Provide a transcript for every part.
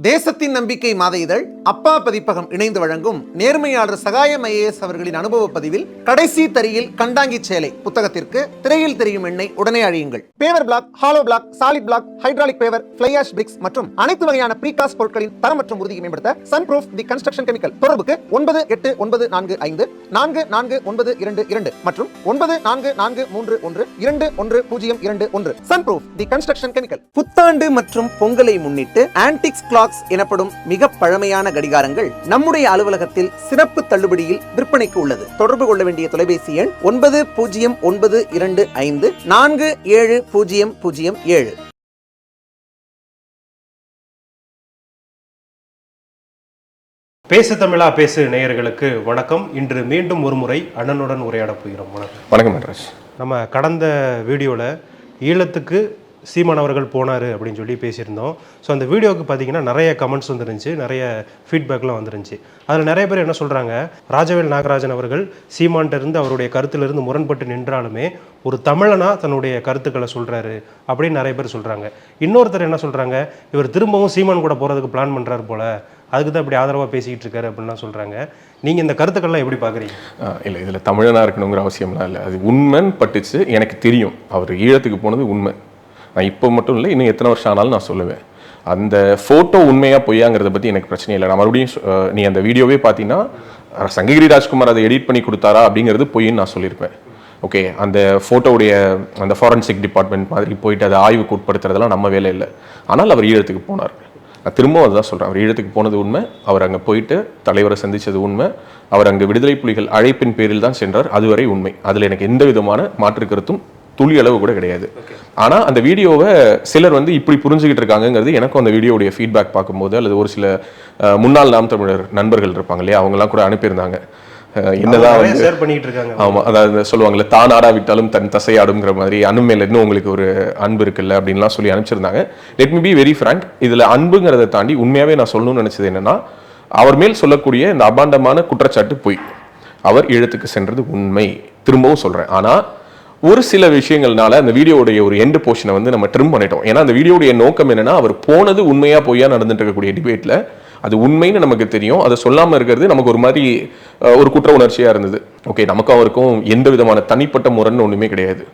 தேசத்தின் நம்பிக்கை மாத இதழ் அப்பா பதிப்பகம் இணைந்து வழங்கும் நேர்மையாளர் சகாயம் IAS அவர்களின் அனுபவ பதிவில் கடைசி தரியில் கண்டாங்கி சேலை புத்தகத்திற்கு திரையில் தெரியும் எண்ணை உடனே அழியுங்கள். Paver block, hollow block, solid block, hydraulic paver, fly ash bricks மற்றும் அனைத்து வகையான ப்ரீகாஸ்ட் பொருட்களின் தரம் மற்றும் உறுதியை மேம்படுத்த சன்ப்ரூஃப் தி கன்ஸ்ட்ரக்ஷன் கெமிக்கல். தொடர்புக்கு 989452449222 மற்றும் 9443121021. சன்ப்ரூஃப் தி கன்ஸ்ட்ரக்ஷன் கெமிக்கல். புத்தாண்டு மற்றும் பொங்கலை முன்னிட்டு ஆன்டிக்ஸ் கிளாக்ஸ் எனப்படும் மிக பழமையான கடிகாரங்கள் நம்முடைய அலுவலகத்தில் சிறப்பு தள்ளுபடியில் விற்பனைக்கு உள்ளது. தொடர்பு கொள்ள வேண்டிய தொலைபேசி எண் 9092547007. பேசு தமிழா பேசு நேயர்களுக்கு வணக்கம். இன்று மீண்டும் ஒரு முறை அண்ணனுடன் உரையாட போகிறோம். வணக்கம் நட்ராஜ். நம்ம கடந்த வீடியோவில் ஈழத்துக்கு சீமான் அவர்கள் போனார் அப்படின்னு சொல்லி பேசியிருந்தோம். ஸோ அந்த வீடியோவுக்கு பார்த்தீங்கன்னா நிறைய கமெண்ட்ஸ் வந்துருந்துச்சு, நிறைய ஃபீட்பேக்லாம் வந்துருந்துச்சு. அதில் நிறைய பேர் என்ன சொல்கிறாங்க, ராஜவேல் நாகராஜன் அவர்கள் சீமான்கிட்ட அவருடைய கருத்திலிருந்து முரண்பட்டு நின்றாலுமே ஒரு தமிழனாக தன்னுடைய கருத்துக்களை சொல்கிறாரு அப்படின்னு நிறைய பேர் சொல்கிறாங்க. இன்னொருத்தர் என்ன சொல்கிறாங்க, இவர் திரும்பவும் சீமான் கூட போகிறதுக்கு பிளான் பண்ணுறாரு போல், அதுக்கு தான் இப்படி ஆதரவாக பேசிக்கிட்டு இருக்காரு அப்படின்லாம் சொல்கிறாங்க. நீங்கள் இந்த கருத்துக்கள்லாம் எப்படி பார்க்குறீங்க? இல்லை, இதில் தமிழனாக இருக்கணுங்கிற அவசியம்லாம் இல்லை. அது உண்மைன்னு பட்டுச்சு, எனக்கு தெரியும் அவர் ஈழத்துக்கு போனது உண்மை. நான் இப்போ மட்டும் இல்லை, இன்னும் எத்தனை வருஷம் ஆனாலும் நான் சொல்லுவேன். அந்த ஃபோட்டோ உண்மையாக பொய்யாங்கிறத பற்றி எனக்கு பிரச்சனை இல்லை. நான் மறுபடியும் நீ அந்த வீடியோவே பார்த்தீங்கன்னா சங்ககிரி ராஜ்குமார் அதை எடிட் பண்ணி கொடுத்தாரா அப்படிங்கிறது பொய்ன்னு நான் சொல்லியிருப்பேன். ஓகே, அந்த ஃபோட்டோவுடைய அந்த ஃபாரன்சிக் டிபார்ட்மெண்ட் மாதிரி போயிட்டு அதை ஆய்வுக்கு உட்படுத்துறதெல்லாம் நம்ம வேலை இல்லை. ஆனால் அவர் ஈழத்துக்கு போனார். நான் திரும்பவும் அதுதான் சொல்கிறேன், அவர் ஈழத்துக்கு போனது உண்மை. அவர் அங்கே போயிட்டு தலைவரை சந்தித்தது உண்மை. அவர் அங்கே விடுதலை புலிகள் அழைப்பின் பேரில் தான் சென்றார், அதுவரை உண்மை. அதில் எனக்கு எந்த விதமான மாற்று கருத்தும் துளி அளவு கூட கிடையாது. ஆனால் அந்த வீடியோவை சிலர் இப்படி புரிஞ்சுக்கிட்டு இருக்காங்கிறது எனக்கும் அந்த வீடியோடைய ஃபீட்பேக் பார்க்கும்போது, அல்லது ஒரு சில முன்னாள் நாம் தமிழர் நண்பர்கள் இருப்பாங்க இல்லையா, அவங்கெல்லாம் கூட அனுப்பியிருந்தாங்க. என்னதான் ஷேர் பண்ணிட்டு இருக்காங்க. ஆமாம், அதாவது சொல்லுவாங்கல்ல, தான் ஆடாவிட்டாலும் தன் தசையாடுங்கிற மாதிரி அன்பு மேல இன்னும் உங்களுக்கு ஒரு அன்பு இருக்குல்ல அப்படின்லாம் சொல்லி அனுப்பிச்சிருந்தாங்க. Let me be very frank, இதில் அன்புங்கிறத தாண்டி உண்மையாகவே நான் சொல்லணும்னு நினச்சது என்னன்னா, அவர் மேல் சொல்லக்கூடிய இந்த அபாண்டமான குற்றச்சாட்டு பொய். அவர் ஈழத்துக்கு சென்றது உண்மை, திரும்பவும் சொல்கிறேன். ஆனால் ஒரு சில விஷயங்கள்னால அந்த வீடியோடைய ஒரு எண்டு போர்ஷனை நம்ம ட்ரிம் பண்ணிட்டோம். ஏன்னா அந்த வீடியோடைய நோக்கம் என்னன்னா, அவர் போனது உண்மையா பொய்யா நடந்துட்டு இருக்கக்கூடிய டிபேட்ல அது உண்மைன்னு நமக்கு தெரியும். அதை சொல்லாமல் இருக்கிறது நமக்கு ஒரு மாதிரி ஒரு குற்ற உணர்ச்சியாக இருந்தது. ஓகே, நமக்கும் அவருக்கும் எந்த விதமான தனிப்பட்ட முறைன்னு ஒன்றுமே கிடையாது.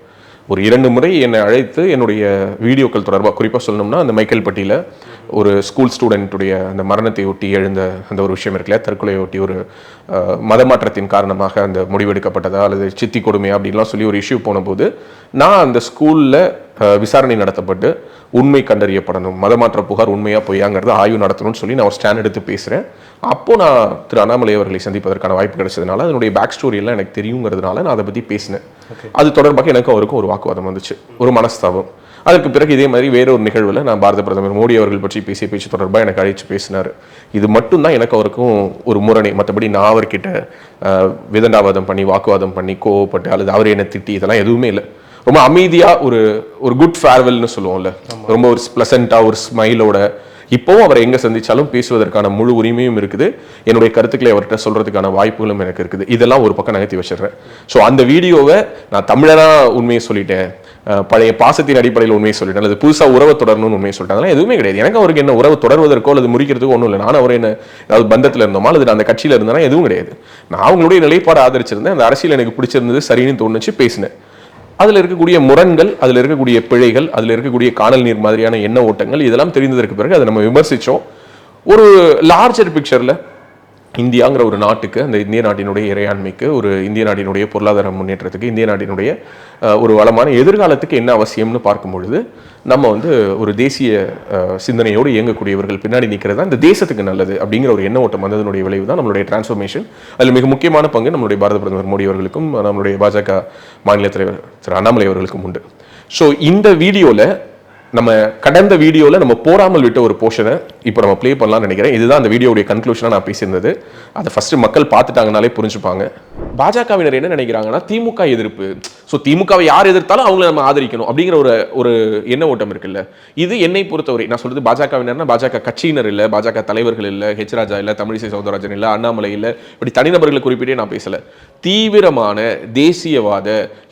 ஒரு 2 முறை என்னை அழைத்து என்னுடைய வீடியோக்கள் தொடர்பாக, குறிப்பாக சொல்லணும்னா அந்த மைக்கேல்பட்டியில் ஒரு ஸ்கூல் ஸ்டூடெண்ட்டுடைய அந்த மரணத்தை ஒட்டி எழுந்த அந்த ஒரு விஷயம் இருக்குல்ல, தற்கொலையை ஒட்டி ஒரு மதமாற்றத்தின் காரணமாக அந்த முடிவெடுக்கப்பட்டதா அல்லது சித்தி கொடுமையா அப்படின்லாம் சொல்லி ஒரு இஷ்யூ போனபோது, நான் அந்த ஸ்கூலில் விசாரணை நடத்தப்பட்டு உண்மை கண்டறியப்படணும், மதமாற்ற புகார் உண்மையாக பொய்யாங்கிறத ஆய்வு நடத்தணும்னு சொல்லி நான் ஒரு ஸ்டாண்ட் எடுத்து பேசுகிறேன். அப்போது நான் திரு அண்ணாமலை அவர்களை சந்திப்பதற்கான வாய்ப்பு கிடைச்சதுனால, அதனுடைய பேக் ஸ்டோரி எல்லாம் எனக்கு தெரியுங்கிறதுனால நான் அதை பற்றி பேசினேன். அது தொடர்பாக எனக்கும் அவருக்கும் ஒரு வாக்குவாதம் வந்துச்சு, ஒரு மனஸ்தாபம். அதுக்கு பிறகு இதே மாதிரி வேறொரு நிகழ்வில் நான் பாரத பிரதமர் மோடி அவர்கள் பற்றி பேசிய பேச்சு தொடர்பாக எனக்கு அழைச்சு பேசினார். இது மட்டும்தான் எனக்கு அவருக்கும் ஒரு முரணை. மற்றபடி நான் அவர்கிட்ட விதண்டாவாதம் பண்ணி, வாக்குவாதம் பண்ணி, கோவப்பட்டு அல்லது அவர் என்னை திட்டி இதெல்லாம் எதுவுமே இல்லை. ரொம்ப அமைதியாக ஒரு குட் ஃபேர்வெல்னு சொல்லுவோம்ல, ரொம்ப ஒரு ப்ளசண்ட்டாக ஒரு ஸ்மைலோட இப்போவும் அவரை எங்கே சந்திச்சாலும் பேசுவதற்கான முழு உரிமையும் இருக்குது. என்னுடைய கருத்துக்களை அவர்கிட்ட சொல்கிறதுக்கான வாய்ப்புகளும் எனக்கு இருக்குது. இதெல்லாம் ஒரு பக்கம் நகர்த்தி வச்சிடுறேன். ஸோ அந்த வீடியோவை நான் தமிழனாக உண்மையை சொல்லிட்டேன், பழைய பாசத்தின் அடிப்படையில் உண்மையை சொல்லிட்டேன், அல்லது புதுசாக உறவு தொடரணும்னு உண்மையை சொல்லிட்டேன், அதெல்லாம் எதுவுமே கிடையாது. எனக்கு அவருக்கு என்ன உறவு தொடர்வதற்கோ அல்லது முறிக்கிறதுக்கோ ஒன்றும் இல்லை. நான் அவர் என்ன ஏதாவது பந்தத்தில் இருந்தோமா அல்லது அந்த கட்சியில் இருந்தேன்னா எதுவும் கிடையாது. நான் அவங்களுடைய நிலைப்பாடு ஆதரிச்சிருந்தேன். அந்த அரசியல் எனக்கு பிடிச்சிருந்தது, சரின்னு தோணுச்சு, பேசினேன். அதில் இருக்கக்கூடிய முரண்கள், அதில் இருக்கக்கூடிய பிழைகள், அதில் இருக்கக்கூடிய காணல் நீர் மாதிரியான எண்ண ஓட்டங்கள் இதெல்லாம் தெரிந்ததற்கு பிறகு அதை நம்ம விமர்சித்தோம். ஒரு லார்ஜர் பிக்சரில் இந்தியாங்கிற ஒரு நாட்டுக்கு, அந்த இந்திய நாட்டினுடைய இறையாண்மைக்கு, ஒரு இந்திய நாட்டினுடைய பொருளாதார முன்னேற்றத்துக்கு, இந்திய நாட்டினுடைய ஒரு வளமான எதிர்காலத்துக்கு என்ன அவசியம்னு பார்க்கும் பொழுது நம்ம ஒரு தேசிய சிந்தனையோடு இயங்கக்கூடியவர்கள் பின்னாடி நிற்கிறது தான் இந்த தேசத்துக்கு நல்லது அப்படிங்கிற ஒரு எண்ண ஓட்டம் வந்ததனுடைய விளைவு தான் நம்மளுடைய டிரான்ஸ்ஃபர்மேஷன். அதில் மிக முக்கியமான பங்கு நம்மளுடைய பாரத பிரதமர் மோடி அவர்களுக்கும் நம்மளுடைய பாஜக மாநில தலைவர் திரு அண்ணாமலை அவர்களுக்கும் உண்டு. ஸோ இந்த வீடியோவில் நம்ம கடந்த வீடியோவில் நம்ம போராமல் விட்ட ஒரு போர்ஷனை இப்போ நம்ம ப்ளே பண்ணலாம்னு நினைக்கிறேன். இதுதான் அந்த வீடியோடைய கன்க்ளூஷனாக நான் பேசியிருந்தது. அதை ஃபஸ்ட்டு மக்கள் பார்த்துட்டாங்கனாலே புரிஞ்சுப்பாங்க. பாஜகவினர் என்ன நினைக்கிறாங்கன்னா, திமுக எதிர்ப்பு ஸோ திமுகவை யார் எதிர்த்தாலும் அவங்கள நம்ம ஆதரிக்கணும் அப்படிங்கிற ஒரு எண்ண ஓட்டம் இருக்குல்ல. இது என்னை பொறுத்தவரை நான் சொல்றது பாஜகவினர்னா பாஜக கட்சியினர் இல்லை, பாஜக தலைவர்கள் இல்லை, ஹெச் ராஜா இல்லை, தமிழிசை சவுந்தரராஜன் இல்லை, அண்ணாமலை இல்லை, இப்படி தனிநபர்களை குறிப்பிட்டே நான் பேசல. தீவிரமான தேசியவாத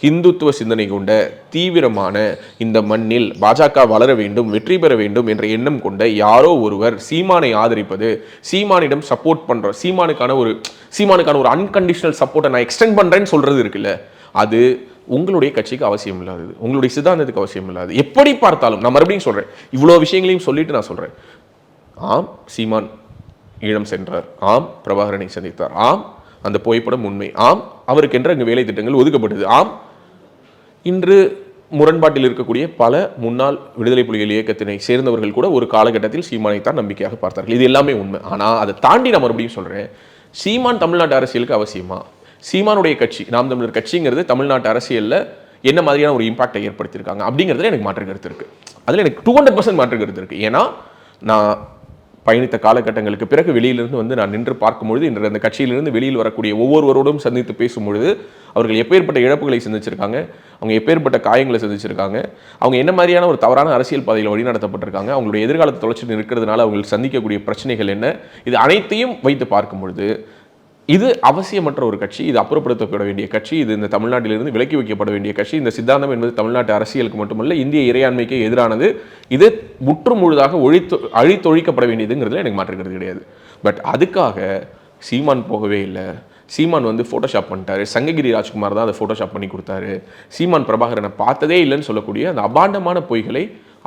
இந்துத்துவ சிந்தனை கொண்ட தீவிரமான இந்த மண்ணில் பாஜக வளர வேண்டும், வெற்றி பெற வேண்டும் என்ற எண்ணம் கொண்ட யாரோ ஒருவர் சீமானை ஆதரிப்பது, சீமானிடம் சப்போர்ட் பண்ற, சீமானுக்கான ஒரு அன்கண்டிஷனல் சப்போர்ட்டை நான் எக்ஸ்டெண்ட் பண்றேன்னு சொல்றது இருக்குல்ல, அது உங்களுடைய கட்சிக்கு அவசியம் இல்லாதது, உங்களுடைய சித்தாந்தத்துக்கு அவசியம் இல்லாது. எப்படி பார்த்தாலும் நான் மறுபடியும் சொல்றேன், இவ்வளோ விஷயங்களையும் சொல்லிட்டு நான் சொல்றேன், ஆம் சீமான் ஈழம் சென்றார், ஆம் பிரபாகரனை சந்தித்தார், ஆம் அந்த புகைப்படம் உண்மை, ஆம் அவருக்கென்று அங்கு வேலை திட்டங்கள் ஒதுக்கப்பட்டது, ஆம் இன்று முரண்பாட்டில் இருக்கக்கூடிய பல முன்னாள் விடுதலை புலிகள் இயக்கத்தினை சேர்ந்தவர்கள் கூட ஒரு காலகட்டத்தில் சீமானை தான் நம்பிக்கையாக பார்த்தார்கள். இது எல்லாமே உண்மை. ஆனால் அதை தாண்டி நான் மறுபடியும் சொல்றேன், சீமான் தமிழ்நாட்டு அரசியலுக்கு அவசியமா? சீமானுடைய கட்சி நாம் தமிழர் கட்சிங்கிறது தமிழ்நாட்டு அரசியலில் என்ன மாதிரியான ஒரு இம்பாக்டை ஏற்படுத்தியிருக்காங்க அப்படிங்கிறதுல எனக்கு மாற்று கருத்து இருக்குது. அதில் எனக்கு 200% மாற்று கருத்து இருக்குது. ஏன்னா நான் பயணித்த காலகட்டங்களுக்கு பிறகு வெளியிலிருந்து வந்து நான் நின்று பார்க்கும்பொழுது, இன்று அந்த கட்சியிலிருந்து வெளியில் வரக்கூடிய ஒவ்வொருவரோடும் சந்தித்து பேசும்பொழுது அவர்கள் எப்பேற்பட்ட இழப்புகளை சந்திச்சிருக்காங்க, அவங்க எப்பேற்பட்ட காயங்களை சந்திச்சிருக்காங்க, அவங்க என்ன மாதிரியான ஒரு தவறான அரசியல் பாதையில் வழிநடத்தப்பட்டிருக்காங்க, அவங்களுடைய எதிர்காலத்தை தொலைச்சிட்டு இருக்கிறதுனால அவங்களுக்கு சந்திக்கக்கூடிய பிரச்சனைகள் என்ன, இது அனைத்தையும் வைத்து பார்க்கும் பொழுது இது அவசியமற்ற ஒரு கட்சி, இது அப்புறப்படுத்தப்பட வேண்டிய கட்சி, இது இந்த தமிழ்நாட்டிலிருந்து விலக்கி வைக்கப்பட வேண்டிய கட்சி. இந்த சித்தாந்தம் என்பது தமிழ்நாட்டு அரசியலுக்கு மட்டுமல்ல, இந்திய இறையாண்மைக்கு எதிரானது. இது முற்று முழுதாக அழித்தொழிக்கப்பட வேண்டியதுங்கிறதுல எனக்கு மாற்றுக்கிறது கிடையாது. பட் அதுக்காக சீமான் போகவே இல்லை. சீமான் வந்து ஃபோட்டோஷாப் பண்ணிட்டாரு, சங்ககிரி ராஜ்குமார் தான் அதை ஃபோட்டோஷாப் பண்ணி கொடுத்தாரு, சீமான் பிரபாகரனை பார்த்ததே இல்லைன்னு சொல்லக்கூடிய அந்த அபாண்டமான பொய்களை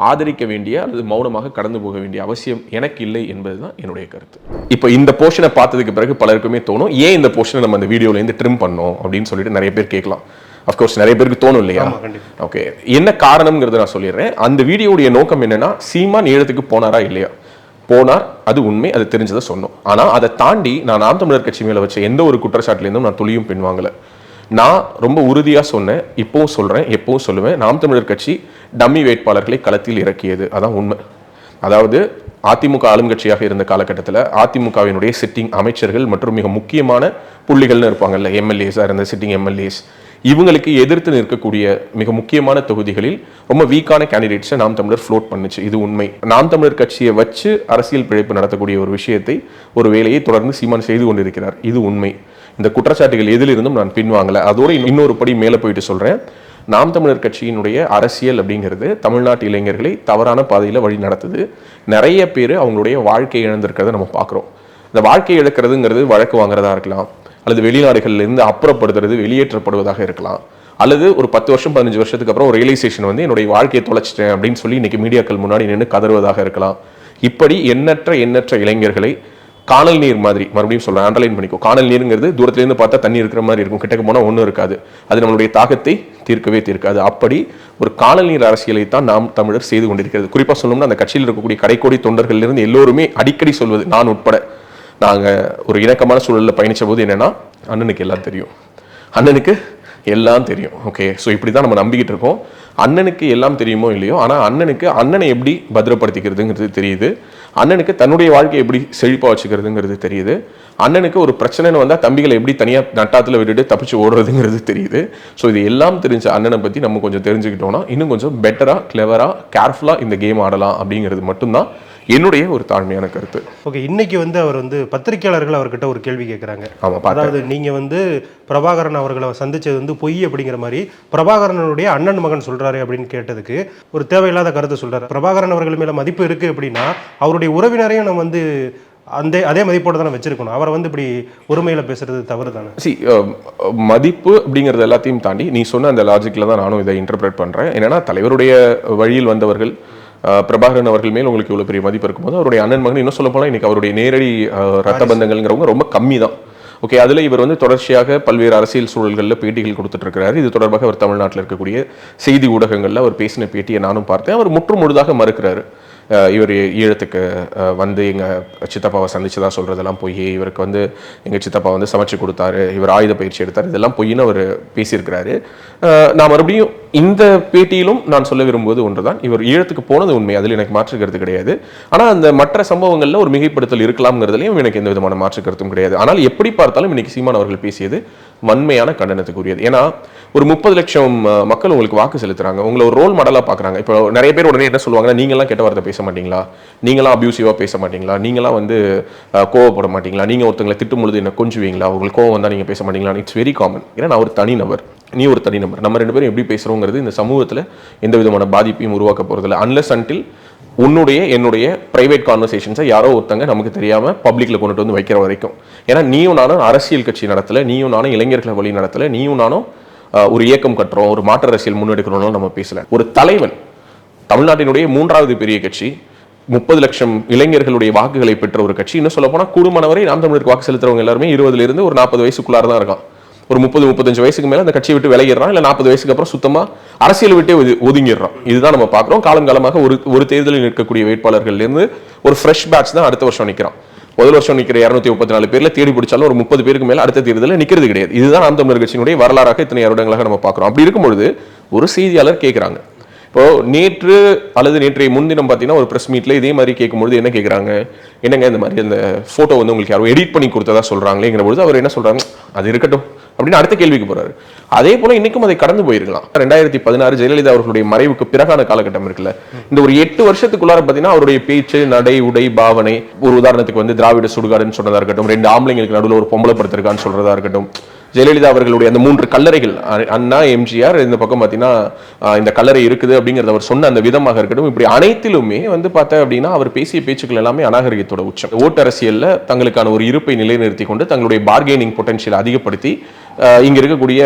ஆதரிக்க வேண்டிய அல்லது மௌனமாக கடந்து போக வேண்டிய அவசியம் எனக்கு இல்லை என்பதுதான் என்னுடைய கருத்து. இப்போ இந்த போர்ஷனை பார்த்ததுக்கு பிறகு பலருக்குமே தோணும், ஏன் இந்த போர்ஷனை நம்ம அந்த வீடியோலேருந்து ட்ரிம் பண்ணோம் அப்படின்னு சொல்லிட்டு நிறைய பேர் கேட்கலாம். அஃப்கோர்ஸ் நிறைய பேருக்கு தோணும் இல்லையா? ஓகே, என்ன காரணம்ங்கிறத நான் சொல்லிடுறேன். அந்த வீடியோடைய நோக்கம் என்னன்னா, சீமான் ஈழத்துக்கு போனாரா இல்லையா? போனார், அது உண்மை, அது தெரிஞ்சதை சொன்னோம். ஆனால் அதை தாண்டி நான் நாம் தமிழர் கட்சி மேலே வச்ச எந்த ஒரு குற்றச்சாட்டுலேருந்தும் நான் துளியும் பின்வாங்கலை. நான் ரொம்ப உறுதியாக சொன்னேன், இப்போவும் சொல்கிறேன், எப்பவும் சொல்லுவேன், நாம் தமிழர் கட்சி டம்மி வேட்பாளர்களை களத்தில் இறக்கியது, அதான் உண்மை. அதாவது அதிமுக ஆளும் கட்சியாக இருந்த காலகட்டத்தில் அதிமுகவினுடைய சிட்டிங் அமைச்சர்கள் மற்றும் மிக முக்கியமான புள்ளிகள்னு இருப்பாங்கல்ல, எம்எல்ஏஸாக இருந்த சிட்டிங் எம்எல்ஏஸ், இவங்களுக்கு எதிர்த்து நிற்கக்கூடிய மிக முக்கியமான தொகுதிகளில் ரொம்ப வீக்கான கேண்டிடேட்ஸை நாம் தமிழர் ஃப்ளோட் பண்ணுச்சு, இது உண்மை. நாம் தமிழர் கட்சியை வச்சு அரசியல் பிழைப்பு நடத்தக்கூடிய ஒரு விஷயத்தை, ஒரு வேலையை தொடர்ந்து சீமான் செய்து கொண்டிருக்கிறார், இது உண்மை. இந்த குற்றச்சாட்டுகள் எதிலிருந்தும் நான் பின்வாங்கலை. அதோடு இன்னொரு படி மேலே போயிட்டு சொல்கிறேன், நாம் தமிழர் கட்சியினுடைய அரசியல் அப்படிங்கிறது தமிழ்நாட்டு இளைஞர்களை தவறான பாதையில் வழி நடத்துது. நிறைய பேர் அவங்களுடைய வாழ்க்கை இழந்திருக்கிறத நம்ம பார்க்குறோம். இந்த வாழ்க்கை இழக்கிறதுங்கிறது வழக்கு வாங்குறதா இருக்கலாம், அல்லது வெளிநாடுகளிலிருந்து அப்புறப்படுத்துறது, வெளியேற்றப்படுவதாக இருக்கலாம், அல்லது ஒரு 10 வருஷம் 15 வருஷத்துக்கு அப்புறம் ஒரு ரியலைசேஷன் வந்து என்னுடைய வாழ்க்கையை தொலைச்சிட்டேன் அப்படின்னு சொல்லி இன்னைக்கு மீடியாக்கள் முன்னாடி நின்று கதறுவதாக இருக்கலாம். இப்படி எண்ணற்ற இளைஞர்களை காணல் நீர் மாதிரி, மறுபடியும் சொல்றேன், அண்டர்லைன் பண்ணிக்கோ, காணல் நீருங்கிறது தூரத்திலேருந்து பார்த்தா தண்ணி இருக்கிற மாதிரி இருக்கும், கிட்டக்கு போனால் ஒன்றும் இருக்காது, அது நம்மளுடைய தாகத்தை தீர்க்காது. அப்படி ஒரு காணல் நீர் அரசியலை தான் நாம் தமிழர் செய்து கொண்டிருக்கிறது. குறிப்பாக சொல்லணும்னா அந்த கட்சியில் இருக்கக்கூடிய கடைக்கோடி தொண்டர்களிலிருந்து எல்லோருமே அடிக்கடி சொல்வது, நான் உட்பட, நாங்கள் ஒரு இணக்கமான சூழலில் பயணித்த போது என்னன்னா, அண்ணனுக்கு எல்லாம் தெரியும், அண்ணனுக்கு எல்லாம் தெரியும். ஓகே, ஸோ இப்படி தான் நம்ம நம்பிக்கிட்டு இருக்கோம். அண்ணனுக்கு எல்லாம் தெரியுமோ இல்லையோ, ஆனால் அண்ணனுக்கு அண்ணனை எப்படி பத்திரப்படுத்திக்கிறதுங்கிறது தெரியுது, அண்ணனுக்கு தன்னுடைய வாழ்க்கையை எப்படி செழிப்பாக வச்சுக்கிறதுங்கிறது தெரியுது, அண்ணனுக்கு ஒரு பிரச்சனைன்னு வந்தால் தம்பிகளை எப்படி தனியாக நட்டாத்தில் விட்டுட்டு தப்பிச்சு ஓடுறதுங்கிறது தெரியுது. ஸோ இது எல்லாம் தெரிஞ்ச அண்ணனை பற்றி நம்ம கொஞ்சம் தெரிஞ்சுக்கிட்டோம்னா இன்னும் கொஞ்சம் பெட்டராக, கிளவராக, கேர்ஃபுல்லாக இந்த கேம் ஆடலாம் அப்படிங்கிறது மட்டும்தான் என்னுடைய ஒரு தாழ்மையான கருத்து. ஓகே, இன்னைக்கு வந்து அவர் வந்து பத்திரிகையாளர்கள் அவர்கிட்ட ஒரு கேள்வி கேட்குறாங்க. அதாவது நீங்கள் வந்து பிரபாகரன் அவர்களை சந்திச்சது வந்து பொய் அப்படிங்கிற மாதிரி பிரபாகரனுடைய அண்ணன் மகன் சொல்றாரு அப்படின்னு கேட்டதுக்கு ஒரு தேவையில்லாத கருத்தை சொல்றாரு. பிரபாகரன் அவர்கள் மேல மதிப்பு இருக்கு அப்படின்னா அவருடைய உறவினரையும் நம்ம வந்து அதே மதிப்போடு தானே வச்சிருக்கணும். அவரை வந்து இப்படி ஒருமையில பேசுறது தவறு தானே. மதிப்பு அப்படிங்கிறது எல்லாத்தையும் தாண்டி நீ சொன்ன அந்த லாஜிக்கில் தான் நானும் இதை இன்டர்பிரேட் பண்றேன். என்னன்னா, தலைவருடைய வழியில் வந்தவர்கள் பிரபாகரன் அவர்கள் மேல் உங்களுக்கு இவ்வளவு பெரிய மதிப்பு இருக்கும்போது அவருடைய அண்ணன் மகன், இன்னும் சொல்ல போனால் இன்னைக்கு அவருடைய நேரடி ரத்த பந்தங்கள்ங்கிறவங்க ரொம்ப கம்மி தான். ஓகே, அதில் இவர் வந்து தொடர்ச்சியாக பல்வேறு அரசியல் சூழல்களில் பேட்டிகள் கொடுத்துட்டு இருக்கிறாரு. இது தொடர்பாக அவர் தமிழ்நாட்டில் இருக்கக்கூடிய செய்தி ஊடகங்களில் அவர் பேசின பேட்டியை நானும் பார்த்தேன். அவர் முற்றுமுழுதாக மறுக்கிறாரு. இவர் ஈழத்துக்கு வந்து எங்கள் சித்தப்பாவை சந்திச்சதாக சொல்கிறதெல்லாம் போய், இவருக்கு வந்து எங்கள் சித்தப்பா வந்து சமைச்சு கொடுத்தாரு, இவர் ஆயுத பயிற்சி எடுத்தார், இதெல்லாம் பொய்ன்னு அவர் பேசியிருக்கிறாரு. நான் மறுபடியும் இந்த பேட்டியிலும் நான் சொல்ல விரும்புவது ஒன்று தான், இவர் ஈழத்துக்கு போனது உண்மை, அதில் எனக்கு மாற்று கருத்து கிடையாது. ஆனால் அந்த மற்ற சம்பவங்களில் ஒரு மிகைப்படுத்தல் இருக்கலாம்ங்கிறதுலையும் எனக்கு எந்த விதமான மாற்று கருத்தும் கிடையாது. ஆனால் எப்படி பார்த்தாலும் இன்னைக்கு சீமான் அவர்கள் பேசியது வன்மையான கண்டனத்துக்குரியது. ஏன்னா ஒரு 30 லட்சம் மக்கள் உங்களுக்கு வாக்கு செலுத்துறாங்க, உங்களை ஒரு ரோல் மாடலா பாக்குறாங்க. இப்போ நிறைய பேர் உடனே என்ன சொல்லுவாங்கன்னா, நீங்களாம் கெட்ட வார்த்தை பேச மாட்டீங்களா, நீங்களாம் அபியூசிவா பேச மாட்டீங்களா, நீங்களாம் வந்து கோவப்பட மாட்டீங்களா, நீங்க ஒருத்தங்களை திட்டும் பொழுது என்ன கொஞ்சுவீங்களா, உங்களுக்கு கோவம் வந்தா நீங்க பேச மாட்டீங்களா. It's very common. ஏன்னா நான் ஒரு தனிநபர், நீ ஒரு தனிநபர், நம்ம 2 பேரும் எப்படி பேசுறோங்கிறது இந்த சமூகத்துல எந்த விதமான பாதிப்பையும் உருவாக்க போறதில்லை. அன்லெஸ் அன்டில் உன்னுடைய என்னுடைய பிரைவேட் கான்வர்சேஷன்ஸை யாரோ ஒருத்தங்க நமக்கு தெரியாம பப்ளிக்ல கொண்டுட்டு வந்து வைக்கிற வரைக்கும். ஏன்னா நீயும் நானும் அரசியல் கட்சி நடத்தல, நீயும் நானும் இளைஞர்களை வழி நடத்தல, நீயும் நானும் ஒரு இயக்கம் கட்டுறோம், ஒரு மாற்று அரசியல் முன்னெடுக்கிறோம் நம்ம பேசல. ஒரு தலைவன், தமிழ்நாட்டினுடைய 3வது பெரிய கட்சி, 30 லட்சம் இளைஞர்களுடைய வாக்குகளை பெற்ற ஒரு கட்சி. இன்னும் சொல்ல போனா கூடுமானவரை நாம் தமிழருக்கு வாக்கு செலுத்துறவங்க எல்லாருமே 20ல இருந்து ஒரு 40 வயசுக்குள்ளார தான் இருக்கான். ஒரு 30-35 வயசுக்கு மேல அந்த கட்சியை விட்டு விலகிடுறான், இல்ல 40 வயசுக்கு அப்புறம் சுத்தமா அரசியல் விட்டே ஒதுங்கிடுறான். இதுதான் நம்ம பாக்குறோம். காலங்காலமாக ஒரு தேர்தலில் நிற்கக்கூடிய வேட்பாளர்கள் இருந்து ஒரு ஃப்ரெஷ் பேட்ச் தான் அடுத்த வருஷம் நிற்கிறான். முதல் வருஷம் நிற்கிற 234 பேர்ல தேடி பிடிச்சாலும் ஒரு 30 பேருக்கு மேல அடுத்த தேர்தலில் நிக்கிறது கிடையாது. இதுதான் நாம் தமிழர் கட்சியினுடைய வரலாறாக இத்தனை வருடங்களாக நம்ம பார்க்கிறோம். அப்படி இருக்கும்பொழுது ஒரு செய்தியாளர் கேட்கிறாங்க, இப்போ நேற்று அல்லது நேற்றைய முன்தினம் பார்த்தீங்கன்னா ஒரு பிரஸ் மீட்ல இதே மாதிரி கேட்கும்போது என்ன கேட்குறாங்க, என்னங்க இந்த மாதிரி அந்த போட்டோ வந்து உங்களுக்கு யாரோ எடிட் பண்ணி கொடுத்ததா சொல்றாங்களேங்கிற பொழுது அவர் என்ன சொல்றாங்க, அது இருக்கட்டும் அப்படின்னு அடுத்த கேள்விக்கு போறாரு. அதே போல இன்னைக்கும் அதை கடந்து போயிருக்கலாம். 2016 ஜெயலலிதா அவர்களுடைய மறைவுக்கு பிறகான காலகட்டம் இருக்குல்ல, இந்த ஒரு 8 வருஷத்துக்குள்ளார பார்த்தீங்கன்னா அவருடைய பேச்சு, நடை, உடை, பாவனை, ஒரு உதாரணத்துக்கு வந்து திராவிட சுடுகாடுன்னு சொன்னதா இருக்கட்டும், 2 ஆம்பளைங்களுக்கு நடுவில் ஒரு பொம்பளை படுத்திருக்கான்னு சொல்றதா இருக்கட்டும், ஜெயலலிதா அவர்களுடைய அந்த 3 கல்லறைகள், அண்ணா, எம்ஜிஆர், இந்த பக்கம் பார்த்தீங்கன்னா இந்த கல்லறை இருக்குது அப்படிங்கிறத அவர் சொன்ன அந்த விதமாக இருக்கட்டும், இப்படி அனைத்திலுமே வந்து பார்த்தா அப்படின்னா அவர் பேசிய பேச்சுக்கள் எல்லாமே அநாகரிகத்தோட உச்சம். ஓட்டு அரசியல்ல தங்களுக்கான ஒரு இருப்பை நிலைநிறுத்தி கொண்டு தங்களுடைய பார்கெனிங் பொட்டன்ஷியல் அதிகப்படுத்தி இங்க இருக்கக்கூடிய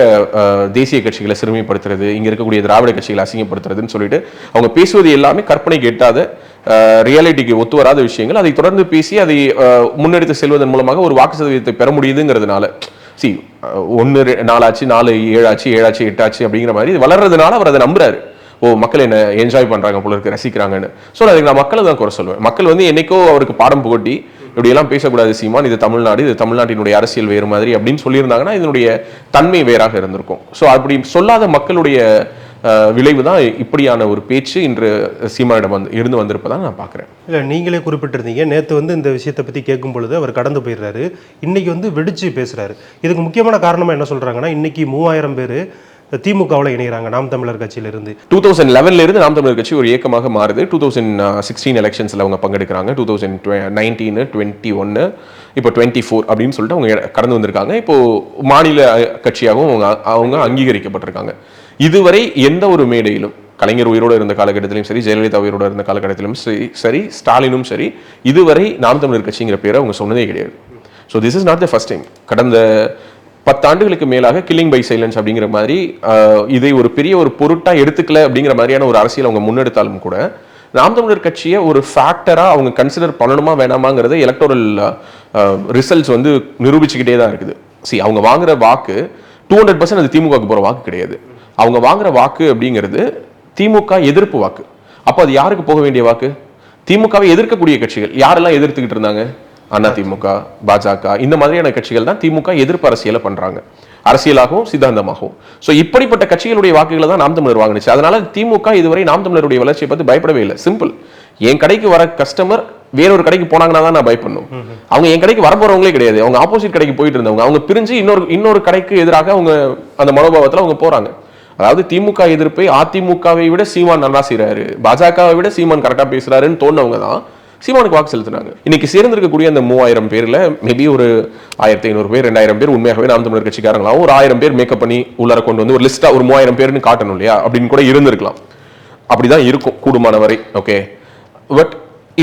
தேசிய கட்சிகளை சிறுமைப்படுத்துறது, இங்க இருக்கக்கூடிய திராவிட கட்சிகளை அசிங்கப்படுத்துறதுன்னு சொல்லிட்டு அவங்க பேசுவது எல்லாமே கற்பனைக்கு எட்டாத, ரியாலிட்டிக்கு ஒத்து வராத விஷயங்கள். அதை தொடர்ந்து பேசி அதை முன்னெடுத்து செல்வதன் மூலமாக ஒரு வாக்கு சதவீதத்தை பெற முடியுதுங்கிறதுனால, 1 4 ஆச்சு, 4 7 ஆச்சு, 7 ஆச்சு, 8 ஆச்சு அப்படிங்கிற மாதிரி வளர்றதுனால அவர் அதை நம்புறாரு. ஓ, மக்கள் என்ன என்ஜாய் பண்றாங்க போல இருக்கு, ரசிக்கிறாங்கன்னு. ஸோ அதுக்கு நான் மக்களை தான் குறை சொல்லுவேன். மக்கள் வந்து என்னைக்கோ அவருக்கு பாடம் புகட்டி இப்படியெல்லாம் பேசக்கூடாது சீமான், இது தமிழ்நாடு, இது தமிழ்நாட்டினுடைய அரசியல் வேறு மாதிரி அப்படின்னு சொல்லியிருந்தாங்கன்னா இதனுடைய தன்மை வேறாக இருந்திருக்கும். ஸோ அப்படி சொல்லாத மக்களுடைய விளைவு தான் இப்படியான ஒரு பேச்சு இன்று சீமானிடம் இருந்து வந்திருப்பதான் நான் பார்க்குறேன். இல்லை, நீங்களே குறிப்பிட்டிருந்தீங்க, நேற்று வந்து இந்த விஷயத்தை பற்றி கேட்கும் பொழுது அவர் கடந்து போயிடுறாரு, இன்னைக்கு வந்து வெடிச்சு பேசுறாரு. இதுக்கு முக்கியமான காரணமாக என்ன சொல்றாங்கன்னா, இன்னைக்கு 3000 பேர் திமுகவில் இணைகிறாங்க நாம் தமிழர் கட்சியிலிருந்து. 2011 இருந்து நாம் தமிழர் கட்சி ஒரு இயக்கமாக மாறுது. 2016 எலெக்ஷன்ஸ்ல அவங்க பங்கெடுக்கிறாங்க. 2019, 21, இப்போ 24 அப்படின்னு சொல்லிட்டு அவங்க கடந்து வந்திருக்காங்க. இப்போ மாநில கட்சியாகவும் அவங்க அங்கீகரிக்கப்பட்டிருக்காங்க. இதுவரை எந்த ஒரு மேடையிலும், கலைஞர் உயிரோடு இருந்த காலகட்டத்திலும் சரி, ஜெயலலிதா உயிரோடு இருந்த காலகட்டத்திலும் சரி, ஸ்டாலினும் சரி, இதுவரை நாம் தமிழர் கட்சிங்கிற பேரை அவங்க சொன்னதே கிடையாது. So this is not the first time. கடந்த 10 ஆண்டுகளுக்கு மேலாக கில்லிங் பை சைலன்ஸ் அப்படிங்கிற மாதிரி இதை ஒரு பெரிய ஒரு பொருட்டா எடுத்துக்கல அப்படிங்கிற மாதிரியான ஒரு அரசியல் அவங்க முன்னெடுத்தாலும் கூட நாம் தமிழர் கட்சியை ஒரு ஃபேக்டரா அவங்க கன்சிடர் பண்ணணுமா வேணாமாங்கிறத எலக்டோரல் ரிசல்ட்ஸ் வந்து நிரூபிச்சுக்கிட்டே தான் இருக்குது. அவங்க வாங்குற வாக்கு 200% அது திமுகவுக்கு போற வாக்கு கிடையாது. அவங்க வாங்குற வாக்கு அப்படிங்கிறது திமுக எதிர்ப்பு வாக்கு. அப்போ அது யாருக்கு போக வேண்டிய வாக்கு? திமுகவை எதிர்க்கக்கூடிய கட்சிகள் யாரெல்லாம் எதிர்த்துக்கிட்டு இருந்தாங்க? அதிமுக, பாஜக, இந்த மாதிரியான கட்சிகள் தான் திமுக எதிர்ப்பு அரசியலை பண்றாங்க, அரசியலாகவும் சித்தாந்தமாகவும். ஸோ இப்படிப்பட்ட கட்சிகளுடைய வாக்குகளை தான் நாம் தமிழர் வாங்கினுச்சு. அதனால திமுக இதுவரை நாம் தமிழருடைய வளர்ச்சியை பற்றி பயப்படவே இல்லை. சிம்பிள். என் கடைக்கு வர கஸ்டமர் வேறொரு கடைக்கு போனாங்கன்னா தான் நான் பயப்படணும். அவங்க என் கடைக்கு வர போறவங்களே கிடையாது, அவங்க ஆப்போசிட் கடைக்கு போயிட்டு இருந்தவங்க. அவங்க பிரிஞ்சு இன்னொரு கடைக்கு எதிராக அவங்க அந்த மனோபாவத்தில் அவங்க போறாங்க. அதாவது திமுக எதிர்ப்பை அதிமுகவை விட சீமான் நல்லா செய்யறாரு, பாஜகவை விட சீமான் கரெக்டா பேசுறாருன்னு தோணுனவங்க தான் சீமானுக்கு வாக்கு செலுத்தினாங்க. இன்னைக்கு சேர்ந்திருக்கக்கூடிய அந்த 3000 பேர்ல மேபி ஒரு 1500 பேர், 2000 பேர் உண்மையாகவே நாம் தமிழர் கட்சிக்காரங்களாம், ஒரு 1000 பேர் மேக்கப் பண்ணி உள்ளார கொண்டு வந்து ஒரு லிஸ்டா ஒரு 3000 பேர்னு காட்டணும் இல்லையா, அப்படின்னு கூட இருந்திருக்கலாம். அப்படிதான் இருக்கும் கூடுமான வரை. ஓகே, பட்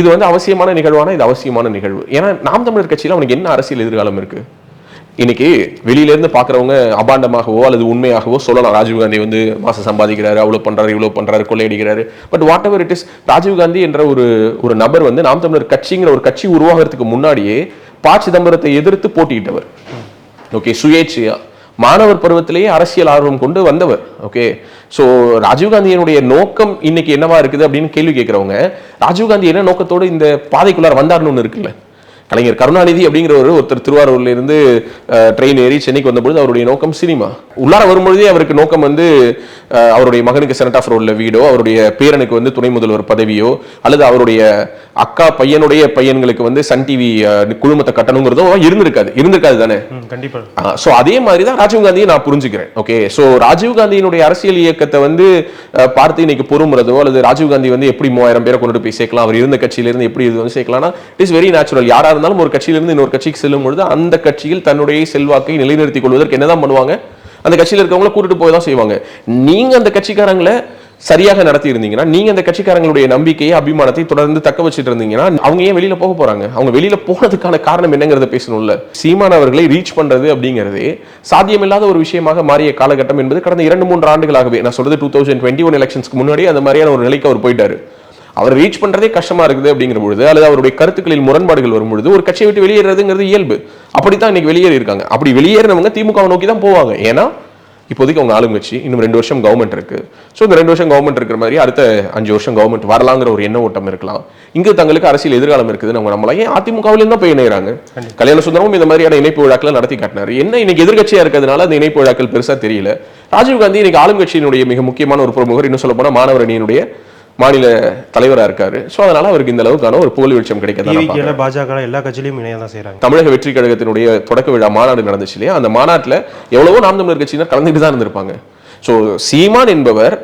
இது வந்து அவசியமான நிகழ்வான, இது அவசியமான நிகழ்வு. ஏன்னா நாம் தமிழர் கட்சியில அவனுக்கு என்ன அரசியல் எதிர்காலம் இருக்கு? இன்னைக்கு வெளியில இருந்து பாக்குறவங்க அபாண்டமாகவோ அல்லது உண்மையாகவோ சொல்லலாம், ராஜீவ்காந்தி வந்து மாசம் சம்பாதிக்கிறாரு, அவ்வளவு பண்றாரு, இவ்வளவு பண்றாரு, கொள்ளையடிக்கிறாரு. But whatever it is, Rajiv Gandhi என்ற ஒரு நபர் வந்து நாம் தமிழர் கட்சிங்கிற ஒரு கட்சி உருவாகிறதுக்கு முன்னாடியே ப. சிதம்பரத்தை எதிர்த்து போட்டியிட்டவர். ஓகே, சுயேட்சையா மாணவர் பருவத்திலேயே அரசியல் ஆர்வம் கொண்டு வந்தவர். ஓகே, சோ ராஜீவ்காந்தியினுடைய நோக்கம் இன்னைக்கு என்னவா இருக்குது அப்படின்னு கேள்வி கேட்கிறவங்க, ராஜீவ்காந்தி என்ன நோக்கத்தோடு இந்த பாதைக்குள்ளார வந்தாருன்னு ஒண்ணு இருக்குல்ல. கலைஞர் கருணாநிதி அப்படிங்கிற ஒருத்தர் திருவாரூர்ல இருந்து ட்ரெயின் ஏறி சென்னைக்கு வந்தபொழுது அவருடைய நோக்கம் சினிமா. உள்ளார வரும்பொழுதே அவருக்கு நோக்கம் வந்து அவருடைய மகனுக்கு செனட் ஆஃப் ரோட்ல வீடோ, அவருடைய பேரனுக்கு வந்து துணை முதல்வர் பதவியோ, அல்லது அவருடைய அக்கா பையனுடைய பையன்களுக்கு வந்து சன் டிவி குழுமத்தை கட்டணுங்கிறதோ இருந்திருக்காது தானே. கண்டிப்பா. சோ அதே மாதிரி தான் ராஜீவ்காந்தியை நான் புரிஞ்சுக்கிறேன். ஓகே, சோ ராஜீவ்காந்தியினுடைய அரசியல் இயக்கத்தை வந்து பார்த்து இன்னைக்கு பொறுமுறதோ, அல்லது ராஜீவ்காந்தி வந்து எப்படி 3000 பேரை கொண்டு போய் சேர்க்கலாம், அவர் இருந்த கட்சியிலிருந்து எப்படி இது வந்து சேர்க்கலாம்னா இட் இஸ் வெரி நேச்சுரல். யாரா இருந்தாலும் ஒரு கட்சியிலிருந்து இன்னொரு கட்சிக்கு செல்லும் பொழுது அந்த கட்சியில் தன்னுடைய செல்வாக்கை நிலைநிறுத்திக் கொள்வதற்கு என்னதான் பண்ணுவாங்க, அந்த கட்சியில் இருக்கவங்களை கூட்டிட்டு போய் தான் செய்வாங்க. நீங்க அந்த கட்சிக்காரங்களை சரியாக நடத்தி இருந்தீங்கன்னா, நீங்க அந்த கட்சிக்காரங்களுடைய நம்பிக்கையை அபிமானத்தை தொடர்ந்து தக்க வச்சுட்டு இருந்தீங்கன்னா, அவங்க ஏன் வெளியில போக போறாங்க? அவங்க வெளியில போனதுக்கான காரணம் என்னங்கிறத பேசணும்ல. சீமான் அவர்களை ரீச் பண்றது அப்படிங்கிறதே சாத்தியமில்லாத ஒரு விஷயமாக மாறிய காலகட்டம் என்பது கடந்த 2-3 ஆண்டுகளாகவே, நான் சொல்றது 2021 எலெக்ஷன்ஸ்க்கு முன்னாடி அந்த மாதிரியான ஒரு நிலைக்கு அவர் போயிட்டாரு. அவர் ரீச் பண்றதே கஷ்டமா இருக்குது அப்படிங்கிற பொழுது, அல்லது அவருடைய கருத்துக்களில் முரண்பாடுகள் வரும்பொழுது ஒரு கட்சியை விட்டு வெளியேறதுங்கிறது இயல்பு. அப்படித்தான் இன்னைக்கு வெளியேறி இருக்காங்க. அப்படி வெளியேறினவங்க திமுகவை நோக்கி தான் போவாங்க. ஏன்னா இப்போதைக்கு அவங்க ஆளுங்கட்சி, இன்னும் 2 வருஷம் கவர்மெண்ட் இருக்கு. ஸோ இந்த 2 வருஷம் கவர்மெண்ட் இருக்கிற மாதிரி அடுத்த 5 வருஷம் கவர்மெண்ட் வரலாங்கிற ஒரு எண்ண ஓட்டம் இருக்கலாம். இங்கு தங்களுக்கு அரசியல் எதிர்காலம் இருக்குதுன்னு அவங்க நம்மளா ஏன் அதிமுகவிலும் தான் போய் இணைகிறாங்க. கல்யாண சுந்தரமும் இந்த மாதிரியான இணைப்பு விழாக்களை நடத்தி காட்டினார். என்ன இன்னைக்கு எதிர்கட்சியா இருக்கிறதுனால அந்த இணைப்பு விழாக்கள் பெருசா தெரியல. ராஜீவ்காந்தி இன்னைக்கு ஆளுங்கட்சியினுடைய மிக முக்கியமான ஒரு பிரமுகர், இன்னும் சொல்ல போனா மாணவர் அணியினுடைய மாநில தலைவராக இருக்காரு. சோ அதனால அவருக்கு இந்த அளவுக்கான ஒரு புகழ் வெளிச்சம் கிடைக்கிறது. பாஜக எல்லா கட்சியிலும் இணைய தான் செய்றாங்க. தமிழக வெற்றி கழகத்தினுடைய தொடக்க விழா மாநாடு நடந்துச்சு இல்லையா, அந்த மாநாட்டில் எவ்வளவோ நாம் தமிழர் கட்சியினர் கலந்துட்டு தான் இருந்திருப்பாங்க. ஸோ சீமான் என்பவர்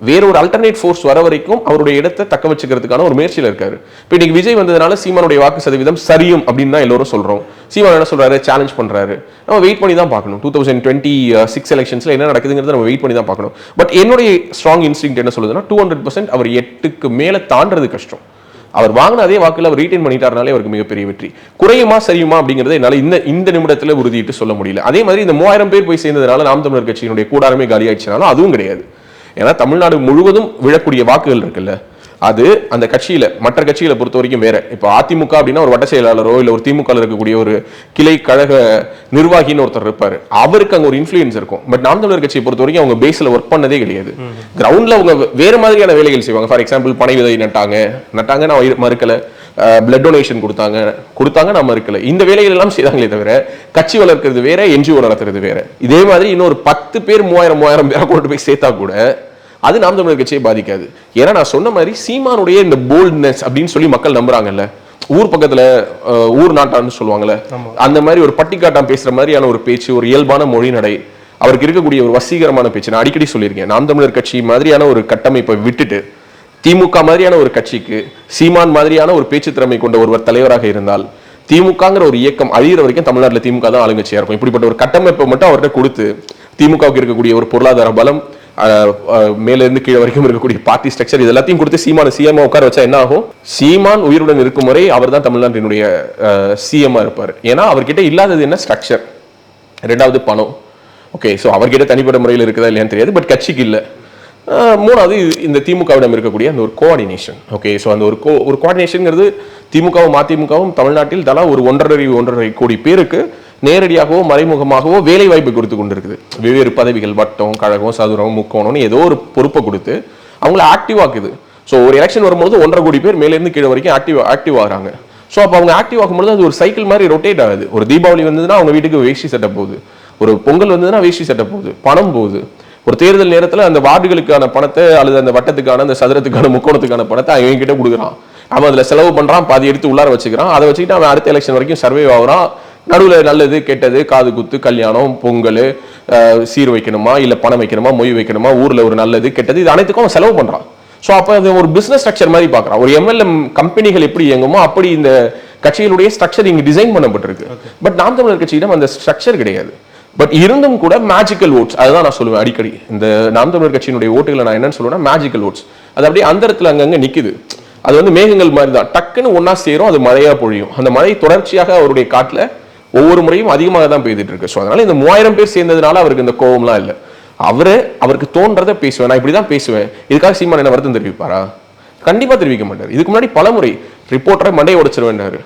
வேறொரு அல்டர்னேட் ஃபோர்ஸ் வர வரைக்கும் அவருடைய இடத்தை தக்க வச்சுக்கிறதுக்கான ஒரு முயற்சியில் இருக்காரு. இப்போ இன்னைக்கு விஜய் வந்ததுனால சீமானுடைய வாக்கு சதவீதம் சரியும் அப்படின்னு தான் எல்லாரும் சொல்றோம். சீமான் என்ன சொல்றாரு, சேலஞ்ச் பண்றாரு. நம்ம வெயிட் பண்ணி தான் பார்க்கணும். 2026 எலெக்ஷன்ஸ்ல என்ன நடக்குதுங்கிறத நம்ம வெயிட் பண்ணி தான் பார்க்கணும். பட் என்னுடைய ஸ்ட்ராங் இன்ஸ்டிங்க்ட் என்ன சொல்லுதுன்னா 200% அவர் 8க்கு மேல தாண்டறது கஷ்டம். அவர் வாங்கின அதே வாக்குல அவர் ரீட்டைன் பண்ணிட்டாருனாலே அவருக்கு மிகப்பெரிய வெற்றி. குறையுமா சரியுமா அப்படிங்கறத என்னால இந்த நிமிடத்துல உறுதிட்டு சொல்ல முடியல. அதே மாதிரி இந்த 3000 பேர் போய் சேர்ந்ததுனால நாம் தமிழர் கட்சியினுடைய கூடாரமே காலி ஆயிடுச்சுனாலும் அதுவும் கிடையாது. ஏன்னா தமிழ்நாடு முழுவதும் விழக்கூடிய வாக்குகள் இருக்குல்ல, அது அந்த கட்சியில மற்ற கட்சிகளை பொறுத்த வரைக்கும் வேற. இப்போ அதிமுக அப்படின்னா ஒரு வட்ட செயலாளரோ இல்ல ஒரு திமுக இருக்கக்கூடிய ஒரு கிளை கழக நிர்வாகின்னு ஒருத்தர் இருப்பாரு, அவருக்கு அங்க ஒரு இன்ஃபுளுன்ஸ் இருக்கும். பட் நாம் தமிழர் கட்சியை பொறுத்த வரைக்கும் அவங்க பேஸ்ல ஒர்க் பண்ணதே கிடையாது. கிரவுண்ட்ல அவங்க வேற மாதிரியான வேலைகள் செய்வாங்க. ஃபார் எக்ஸாம்பிள் பனை விதை நட்டாங்க நான் மறுக்கல, பிளட் டொனேஷன் கொடுத்தாங்க நான் மறுக்கல. இந்த வேலைகள் எல்லாம் செய்தாங்களே தவிர கட்சி வளர்க்கிறது வேற, என்ஜிஓ நடத்துறது வேற. இதே மாதிரி இன்னொரு 10 பேர் 3000 பேரை கொண்டு போய் சேர்த்தா கூட அது நாம் தமிழர் கட்சியை பாதிக்காது. ஏன்னா நான் சொன்ன மாதிரி சீமானுடைய இந்த போல்ட்னஸ் அப்படின்னு சொல்லி மக்கள் நம்புறாங்கல்ல, ஊர் பக்கத்துல ஊர் நாட்டான்னு சொல்லுவாங்கல்ல, அந்த மாதிரி ஒரு பட்டிக்காட்டான் பேசுற மாதிரியான ஒரு பேச்சு, ஒரு இயல்பான மொழி நடை, அவருக்கு இருக்கக்கூடிய ஒரு வசீகரமான பேச்சு. நான் அடிக்கடி சொல்லியிருக்கேன், நாம் தமிழர் கட்சி மாதிரியான ஒரு கட்டமைப்பை விட்டுட்டு திமுக மாதிரியான ஒரு கட்சிக்கு சீமான் மாதிரியான ஒரு பேச்சு திறமை கொண்ட ஒருவர் தலைவராக இருந்தால் திமுகங்கிற ஒரு இயக்கம் அழிகிற வரைக்கும் தமிழ்நாட்டில் திமுக தான் ஆளுங்கட்சியா இருக்கும். இப்படிப்பட்ட ஒரு கட்டமைப்பை மட்டும் அவர்கிட்ட கொடுத்து திமுகவுக்கு இருக்கக்கூடிய ஒரு பொருளாதார பலம், மேல இருந்து கீழே வரைக்கும் இருக்கக்கூடிய பார்ட்டி ஸ்ட்ரக்சர், இது எல்லாத்தையும் கொடுத்து சீமான சிஎம் உட்கார வச்சா என்ன ஆகும்? சீமான் உயிருடன் இருக்கும் வரை அவர் தான் தமிழ்நாட்டினுடைய சிஎம் இருப்பார். ஏன்னா அவர்கிட்ட இல்லாதது என்ன? ஸ்ட்ரக்சர். 2வது பணம். ஓகே, ஸோ அவர்கிட்ட தனிப்பட்ட முறையில் இருக்குதா இல்லையான்னு தெரியாது, பட் கட்சிக்கு இல்லை. 3வது இந்த திமுகவிடம் இருக்கக்கூடிய அந்த ஒரு கோஆர்டினேஷன். ஓகே, ஸோ அந்த ஒரு கோஆர்டினேஷன்ங்கிறது திமுகவும் அதிமுகவும் தமிழ்நாட்டில் தலா ஒரு 1.5 கோடி பேருக்கு நேரடியாகவோ மறைமுகமாகவோ வேலை வாய்ப்பு கொடுத்து கொண்டிருக்குது. வெவ்வேறு பதவிகள், வட்டம், கழகம், சதுரம், முக்கோணம்னு ஏதோ ஒரு பொறுப்பை கொடுத்து அவங்கள ஆக்டிவ் ஆக்குது. ஸோ ஒரு எலெக்ஷன் வரும்போது 1.5 கோடி பேர் மேலேருந்து கீழே வரைக்கும் ஆக்டிவ் ஆகுறாங்க. ஸோ அப்போ அவங்க ஆக்டிவ் ஆகும்போது அது ஒரு சைக்கிள் மாதிரி ரொட்டேட் ஆகுது. ஒரு தீபாவளி வந்ததுன்னா அவங்க வீட்டுக்கு வேஷ்டி சட்டை போகுது, ஒரு பொங்கல் வந்ததுன்னா வேஷ்டி சட்டை போகுது, பணம் போகுது. ஒரு தேர்தல் நேரத்தில் அந்த வார்டுகளுக்கான பணத்தை அல்லது அந்த வட்டத்துக்கான அந்த சதுரத்துக்கான முக்கோணத்துக்கான பணத்தை அவங்க கிட்ட கொடுக்குறான். அவன் அதில் செலவு பண்றான், பாதி எடுத்து உள்ளார வச்சுக்கிறான். அதை வச்சுக்கிட்டு அவன் அடுத்த எலெக்ஷன் வரைக்கும் சர்வே ஆகுறான். நடுவில் நல்லது கெட்டது, காது குத்து, கல்யாணம், பொங்கல், சீர் வைக்கணுமா இல்லை பணம் வைக்கணுமா, மொய் வைக்கணுமா, ஊர்ல ஒரு நல்லது கெட்டது, இது அனைத்துக்கும் அவன் செலவு பண்றான். ஸோ அப்போ அது ஒரு பிசினஸ் ஸ்ட்ரக்சர் மாதிரி பார்க்குறான். ஒரு எம்எல்எம் கம்பெனிகள் எப்படி இயங்குமோ அப்படி இந்த கட்சிகளுடைய ஸ்ட்ரக்சர் இங்கே டிசைன் பண்ணப்பட்டிருக்கு. பட் நாம் தமிழர் கட்சியிடம் அந்த ஸ்ட்ரக்சர் கிடையாது. பட் இருந்தும் கூட மேஜிக்கல் ஓட்ஸ், அதுதான் நான் சொல்லுவேன் அடிக்கடி. இந்த நாம் தமிழர் கட்சியினுடைய ஓட்டுகளை நான் என்னன்னு சொல்லுவேன்னா மேஜிக்கல் ஓட்ஸ். அது அப்படியே அந்த இடத்துல அங்கங்க நிக்குது. அது வந்து மேகங்கள் மாதிரி தான், டக்குன்னு ஒன்னா சேரும், அது மழையா பொழியும். அந்த மழை தொடர்ச்சியாக அவருடைய காட்டுல ஒவ்வொரு முறையும் அதிகமாக தான் பெய்துட்டு இருக்கு. ஸோ அதனால இந்த 3000 பேர் சேர்ந்ததுனால அவருக்கு இந்த கோபம்லாம் இல்லை. அவருக்கு தோன்றதை பேசுவேன், நான் இப்படிதான் பேசுவேன். இதுக்காக சீமான் என்ன வருத்தம் தெரிவிப்பாரா? கண்டிப்பா தெரிவிக்க மாட்டார். இதுக்கு முன்னாடி பல முறை ரிப்போர்ட்டரை மண்டையை உடைச்சிருவேன்னாரு,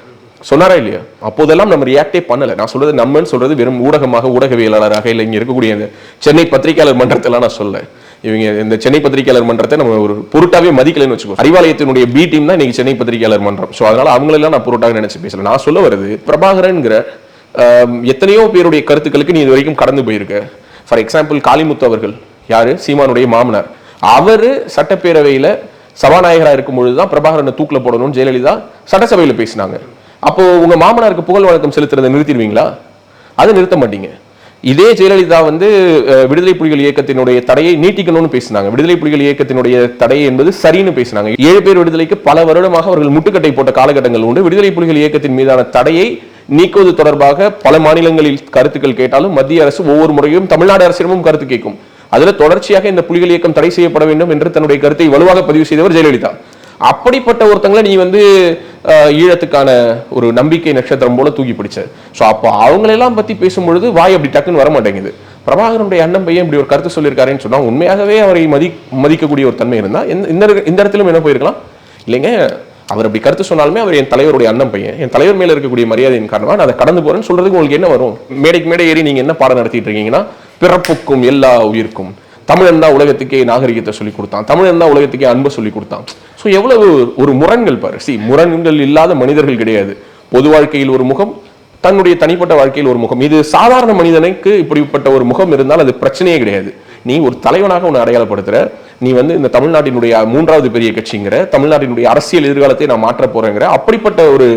சொன்னாரா இல்லையா? அப்போதெல்லாம் நம்ம ரியாக்டே பண்ணல. நான் சொல்றது நம்மன்னு சொல்றது வெறும் ஊடகமாக, ஊடகவியலாளராக இல்லை இங்க இருக்கக்கூடிய சென்னை பத்திரிகையாளர் மன்றத்தெல்லாம் நான் சொல்ல. இவங்க இந்த சென்னை பத்திரிகையாளர் மன்றத்தை நம்ம ஒரு பொருட்டாவே மதிக்கலன்னு வச்சுக்கோ. அறிவாலயத்தினுடைய பி டீம் தான் இன்னைக்கு சென்னை பத்திரிகையாளர் மன்றம். ஸோ அதனால அவங்களெல்லாம் நான் பொருட்டாக நினைச்சு பேசல. நான் சொல்ல வருது, பிரபாகரன்கிற எத்தனையோ பேருடைய கருத்துக்களுக்கு நீ இது வரைக்கும் கடந்து போயிருக்க. ஃபார் எக்ஸாம்பிள் காளிமுத்து அவர்கள் யாரு, சீமானுடைய மாமனார். அவரு சட்டப்பேரவையில சபாநாயகராக இருக்கும் பொழுதுதான் பிரபாகரனை தூக்கில போடணும்னு ஜெயலலிதா சட்டசபையில் பேசினாங்க. அப்போ உங்க மாமனாருக்கு புகழ் வழக்கம் செலுத்துறதை நிறுத்திடுவீங்களா? அதை நிறுத்த மாட்டீங்க. இதே ஜெயலலிதா வந்து விடுதலை புலிகள் இயக்கத்தினுடைய தடையை நீட்டிக்கணும்னு பேசினாங்க. விடுதலை புலிகள் இயக்கத்தினுடைய தடை என்பது சரின்னு பேசினாங்க. 7 பேர் விடுதலைக்கு பல வருடமாக அவர்கள் முட்டுக்கட்டை போட்ட காலகட்டங்கள் உண்டு. விடுதலை புலிகள் இயக்கத்தின் மீதான தடையை நீக்குவது தொடர்பாக பல மாநிலங்களில் கருத்துக்கள் கேட்டாலும் மத்திய அரசு ஒவ்வொரு முறையும் தமிழ்நாடு அரசிடமும் கருத்து கேட்கும். அதுல தொடர்ச்சியாக இந்த புலிகள் இயக்கம் தடை செய்யப்பட வேண்டும் என்று தன்னுடைய கருத்தை வலுவாக பதிவு செய்தவர் ஜெயலலிதா. அப்படிப்பட்ட ஒருத்தங்களை நீ வந்து ஈழத்துக்கான ஒரு நம்பிக்கை நட்சத்திரம் போல தூக்கி பிடிச்ச. ஸோ அப்போ அவங்களெல்லாம் பத்தி பேசும்பொழுது வாய் அப்படி டக்குன்னு வர மாட்டேங்குது. பிரபாகரனுடைய அண்ணன் பையன் இப்படி ஒரு கருத்து சொல்லியிருக்காருன்னு சொன்னா உண்மையாகவே அவரை மதிக்கக்கூடிய ஒரு தன்மை இருந்தா இந்த இடத்திலும் என்ன போயிருக்கலாம் இல்லைங்க. அவர் அப்படி கருத்து சொன்னாலுமே அவர் என் தலைவருடைய அண்ணன் பையன், என் தலைவர் மேல இருக்கக்கூடிய மரியாதையின் காரணமா நான் அதை கடந்து போறேன்னு சொல்றதுக்கு உங்களுக்கு என்ன வரும்? மேடைக்கு மேடை ஏறி நீங்க என்ன பாடம் நடத்திட்டு இருக்கீங்கன்னா, பிறப்புக்கும் எல்லா உயிர்க்கும் தமிழன் தான் உலகத்துக்கே நாகரிகத்தை சொல்லி கொடுத்தான், தமிழன் தான் உலகத்துக்கே அன்பை சொல்லி கொடுத்தான். ஸோ எவ்வளவு ஒரு முரண்கள் பாரு. முரண்கள் இல்லாத மனிதர்கள் கிடையாது. பொது வாழ்க்கையில் ஒரு முகம், தன்னுடைய தனிப்பட்ட வாழ்க்கையில் ஒரு முகம். இது சாதாரண மனிதனுக்கு இப்படிப்பட்ட ஒரு முகம் இருந்தால் அது பிரச்சனையே கிடையாது. நீ ஒரு தலைவனாக உன்னை அடையாளப்படுத்துற, நீ வந்து இந்த தமிழ்நாட்டினுடைய 3வது பெரிய கட்சிங்கிற, தமிழ்நாட்டினுடைய அரசியல் எதிர்காலத்தை நான் மாற்ற போறேங்கிற அப்படிப்பட்ட ஒரு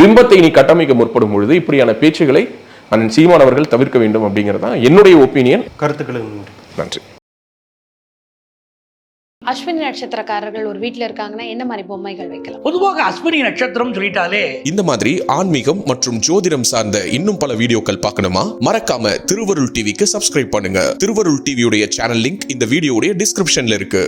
பிம்பத்தை நீ கட்டமைக்க முற்படும் பொழுது இப்படியான பேச்சுகளை அண்ணன் சீமான் அவர்கள் தவிர்க்க வேண்டும் அப்படிங்கிறது தான் என்னுடைய ஒப்பீனியன். கருத்துக்களுக்கு நன்றி. அஸ்வினி நட்சத்திரக்காரர்கள் ஒரு வீட்டில் இருக்காங்கன்னா என்ன மாதிரி பொம்மைகள் வைக்கலாம்? பொதுவாக அஸ்வினி நட்சத்திரம் சொல்லிட்டாலே இந்த மாதிரி ஆன்மீகம் மற்றும் ஜோதிடம் சார்ந்த இன்னும் பல வீடியோக்கள் பார்க்கணுமா? மறக்காம திருவருள் டிவிக்கு சப்ஸ்கிரைப் பண்ணுங்க. திருவருள் டிவியுடைய சேனல் லிங்க் இந்த வீடியோடைய டிஸ்கிரிப்ஷன்ல இருக்கு.